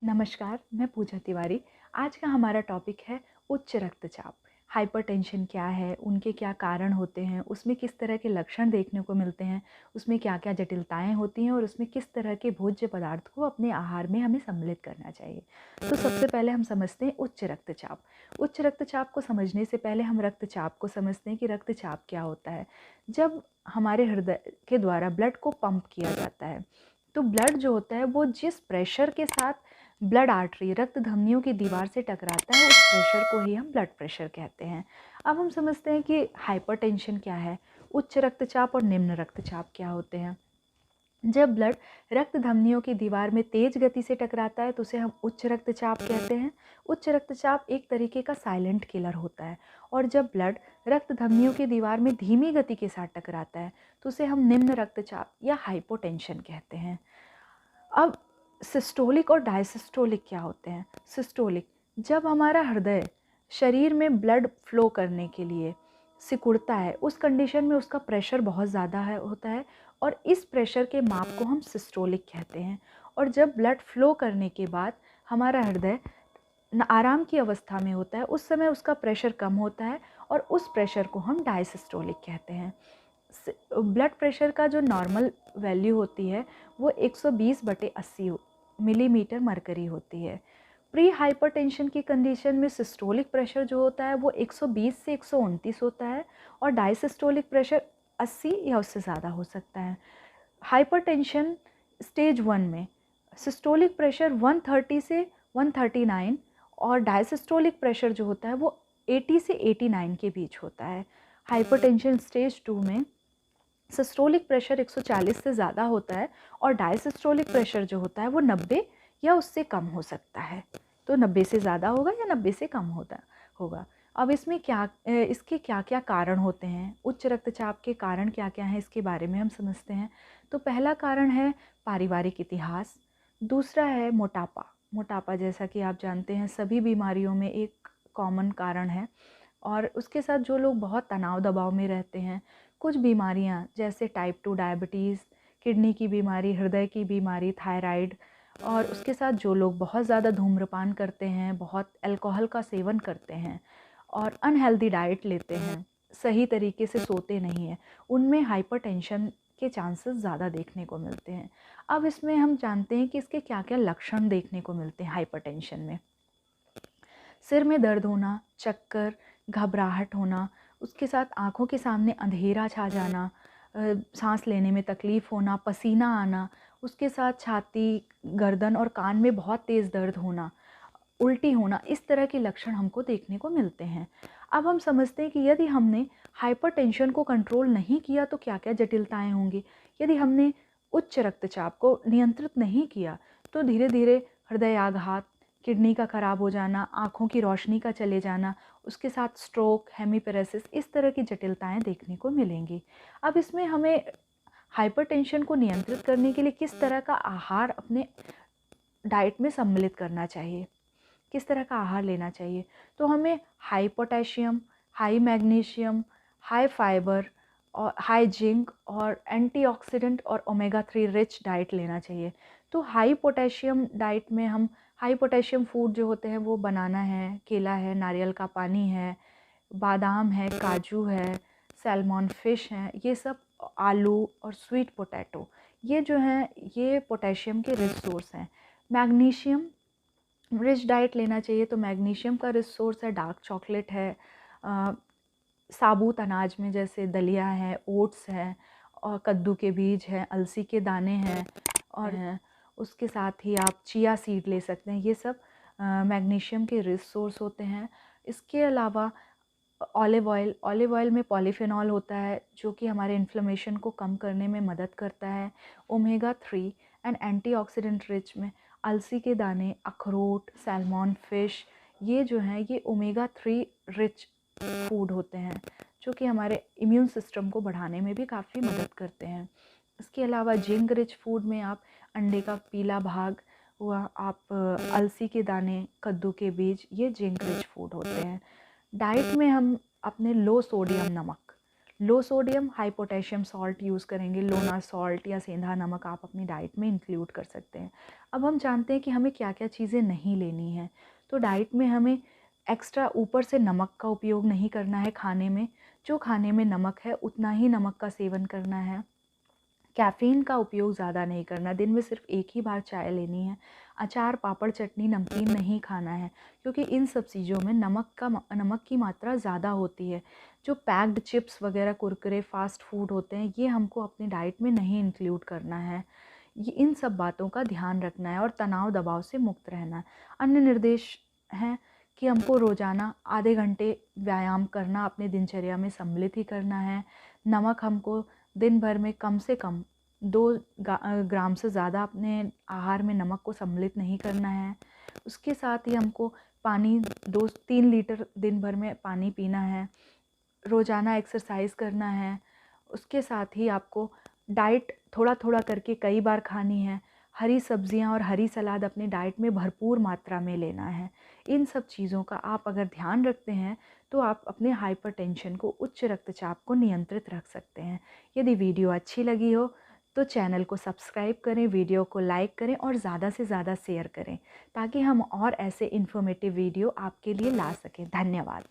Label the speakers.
Speaker 1: नमस्कार, मैं पूजा तिवारी। आज का हमारा टॉपिक है उच्च रक्तचाप। हाइपरटेंशन क्या है, उनके क्या कारण होते हैं, उसमें किस तरह के लक्षण देखने को मिलते हैं, उसमें क्या-क्या जटिलताएँ होती हैं और उसमें किस तरह के भोज्य पदार्थ को अपने आहार में हमें सम्मिलित करना चाहिए। तो सबसे पहले हम समझते हैं उच्च रक्तचाप। उच्च रक्तचाप को समझने से पहले हम रक्तचाप को समझते हैं कि रक्तचाप क्या होता है। जब हमारे हृदय के द्वारा ब्लड को पंप किया जाता है, तो ब्लड जो होता है वो जिस प्रेशर के साथ ब्लड आर्टरी रक्त धमनियों की दीवार से टकराता है, उस प्रेशर को ही हम ब्लड प्रेशर कहते हैं। अब हम समझते हैं कि हाइपरटेंशन क्या है, उच्च रक्तचाप और निम्न रक्तचाप क्या होते हैं। जब ब्लड रक्त धमनियों की दीवार में तेज गति से टकराता है तो उसे हम उच्च रक्तचाप कहते हैं। उच्च रक्तचाप एक तरीके का साइलेंट किलर होता है। और जब ब्लड रक्त धमनियों की दीवार में धीमी गति के साथ टकराता है तो उसे हम निम्न रक्तचाप या हाइपोटेंशन कहते हैं। अब सिस्टोलिक और डायसिस्टोलिक क्या होते हैं। सिस्टोलिक, जब हमारा हृदय शरीर में ब्लड फ्लो करने के लिए सिकुड़ता है, उस कंडीशन में उसका प्रेशर बहुत ज़्यादा है होता है और इस प्रेशर के माप को हम सिस्टोलिक कहते हैं। और जब ब्लड फ्लो करने के बाद हमारा हृदय आराम की अवस्था में होता है, उस समय उसका प्रेशर कम होता है और उस प्रेशर को हम डायसिस्टोलिक कहते हैं। ब्लड प्रेशर का जो नॉर्मल वैल्यू होती है वो 120/80 मिलीमीटर मरकरी होती है। प्री हाइपरटेंशन की कंडीशन में सिस्टोलिक प्रेशर जो होता है वो 120 से 129 होता है और डायसिस्टोलिक प्रेशर 80 या उससे ज़्यादा हो सकता है। हाइपरटेंशन स्टेज 1 में सिस्टोलिक प्रेशर 130 से 139 और डायसिस्टोलिक प्रेशर जो होता है वो 80 से 89 के बीच होता है। हाइपरटेंशन स्टेज 2 में सिस्टोलिक प्रेशर 140 से ज़्यादा होता है और डायसिस्टोलिक प्रेशर जो होता है वो 90 या उससे कम हो सकता है। तो 90 से ज़्यादा होगा या 90 से कम होगा। अब इसमें इसके क्या क्या कारण होते हैं, उच्च रक्तचाप के कारण क्या क्या हैं, इसके बारे में हम समझते हैं। तो पहला कारण है पारिवारिक इतिहास। दूसरा है मोटापा। मोटापा जैसा कि आप जानते हैं सभी बीमारियों में एक कॉमन कारण है। और उसके साथ जो लोग बहुत तनाव दबाव में रहते हैं, कुछ बीमारियां जैसे टाइप 2 डायबिटीज़, किडनी की बीमारी, हृदय की बीमारी, थायराइड, और उसके साथ जो लोग बहुत ज़्यादा धूम्रपान करते हैं, बहुत अल्कोहल का सेवन करते हैं और अनहेल्दी डाइट लेते हैं, सही तरीके से सोते नहीं हैं, उनमें हाइपरटेंशन के चांसेस ज़्यादा देखने को मिलते हैं। अब इसमें हम जानते हैं कि इसके क्या क्या लक्षण देखने को मिलते हैं हाइपरटेंशन में। सिर में दर्द होना, चक्कर, घबराहट होना, उसके साथ आँखों के सामने अंधेरा छा जाना, सांस लेने में तकलीफ़ होना, पसीना आना, उसके साथ छाती, गर्दन और कान में बहुत तेज़ दर्द होना, उल्टी होना, इस तरह के लक्षण हमको देखने को मिलते हैं। अब हम समझते हैं कि यदि हमने हाइपरटेंशन को कंट्रोल नहीं किया तो क्या-क्या जटिलताएँ होंगी। यदि हमने उच्च रक्तचाप को नियंत्रित नहीं किया तो धीरे-धीरे हृदयाघात, किडनी का ख़राब हो जाना, आँखों की रोशनी का चले जाना, उसके साथ स्ट्रोक, हेमीपेरेसिस, इस तरह की जटिलताएँ देखने को मिलेंगी। अब इसमें हमें हाइपरटेंशन को नियंत्रित करने के लिए किस तरह का आहार अपने डाइट में सम्मिलित करना चाहिए, किस तरह का आहार लेना चाहिए। तो हमें high potassium, high magnesium, high fibre और हाई जिंक और एंटीऑक्सीडेंट और ओमेगा 3 रिच डाइट लेना चाहिए। तो हाई पोटेशियम डाइट में हम हाई पोटेशियम फूड जो होते हैं वो बनाना है, केला है, नारियल का पानी है, बादाम है, काजू है, सैल्मॉन फ़िश हैं, ये सब, आलू और स्वीट पोटैटो, ये जो हैं ये पोटेशियम के रिच सोर्स हैं। मैग्नीशियम रिच डाइट लेना चाहिए, तो मैग्नीशियम का रिच सोर्स है डार्क चॉकलेट है, साबुत अनाज में जैसे दलिया है, ओट्स है और कद्दू के बीज हैं, अलसी के दाने हैं और हैं, उसके साथ ही आप चिया सीड ले सकते हैं। ये सब मैग्नीशियम के रिच सोर्स होते हैं। इसके अलावा ऑलिव ऑयल में पॉलीफेनॉल होता है जो कि हमारे इन्फ्लेमेशन को कम करने में मदद करता है। ओमेगा 3 एंड एंटीऑक्सीडेंट रिच में अलसी के दाने, अखरोट, सैल्मॉन फ़िश, ये जो हैं ये ओमेगा 3 रिच फूड होते हैं जो कि हमारे इम्यून सिस्टम को बढ़ाने में भी काफ़ी मदद करते हैं। इसके अलावा जिंक रिच फूड में आप अंडे का पीला भाग हुआ, आप अलसी के दाने, कद्दू के बीज, ये जिंक रिच फूड होते हैं। डाइट में हम अपने लो सोडियम नमक, low sodium high potassium salt use करेंगे, लोना सॉल्ट या सेंधा नमक आप अपनी डाइट में इंक्लूड कर सकते हैं। अब हम जानते हैं कि हमें क्या क्या चीज़ें नहीं लेनी हैं। तो डाइट में हमें एक्स्ट्रा ऊपर से नमक का उपयोग नहीं करना है खाने में। जो खाने में नमक है उतना ही नमक का सेवन करना है। कैफ़ीन का उपयोग ज़्यादा नहीं करना, दिन में सिर्फ एक ही बार चाय लेनी है। अचार, पापड़, चटनी, नमकीन नहीं खाना है, क्योंकि इन सब चीज़ों में नमक की मात्रा ज़्यादा होती है। जो पैक्ड चिप्स वगैरह, कुरकुरे, फ़ास्ट फूड होते हैं, ये हमको अपनी डाइट में नहीं इंक्लूड करना है। ये इन सब बातों का ध्यान रखना है और तनाव दबाव से मुक्त रहना है। अन्य निर्देश हैं कि हमको रोज़ाना आधे घंटे व्यायाम करना अपनी दिनचर्या में सम्मिलित ही करना है। नमक हमको दिन भर में कम से कम 2 ग्राम से ज़्यादा अपने आहार में नमक को सम्मिलित नहीं करना है। उसके साथ ही हमको पानी 2-3 लीटर दिन भर में पानी पीना है। रोज़ाना एक्सरसाइज करना है। उसके साथ ही आपको डाइट थोड़ा-थोड़ा करके कई बार खानी है। हरी सब्जियाँ और हरी सलाद अपनी डाइट में भरपूर मात्रा में लेना है। इन सब चीज़ों का आप अगर ध्यान रखते हैं, तो आप अपने हाइपरटेंशन को, उच्च रक्तचाप को नियंत्रित रख सकते हैं। यदि वीडियो अच्छी लगी हो, तो चैनल को सब्सक्राइब करें, वीडियो को लाइक करें और ज़्यादा से ज़्यादा शेयर करें, ताकि हम और ऐसे इन्फॉर्मेटिव वीडियो आपके लिए ला सकें। धन्यवाद।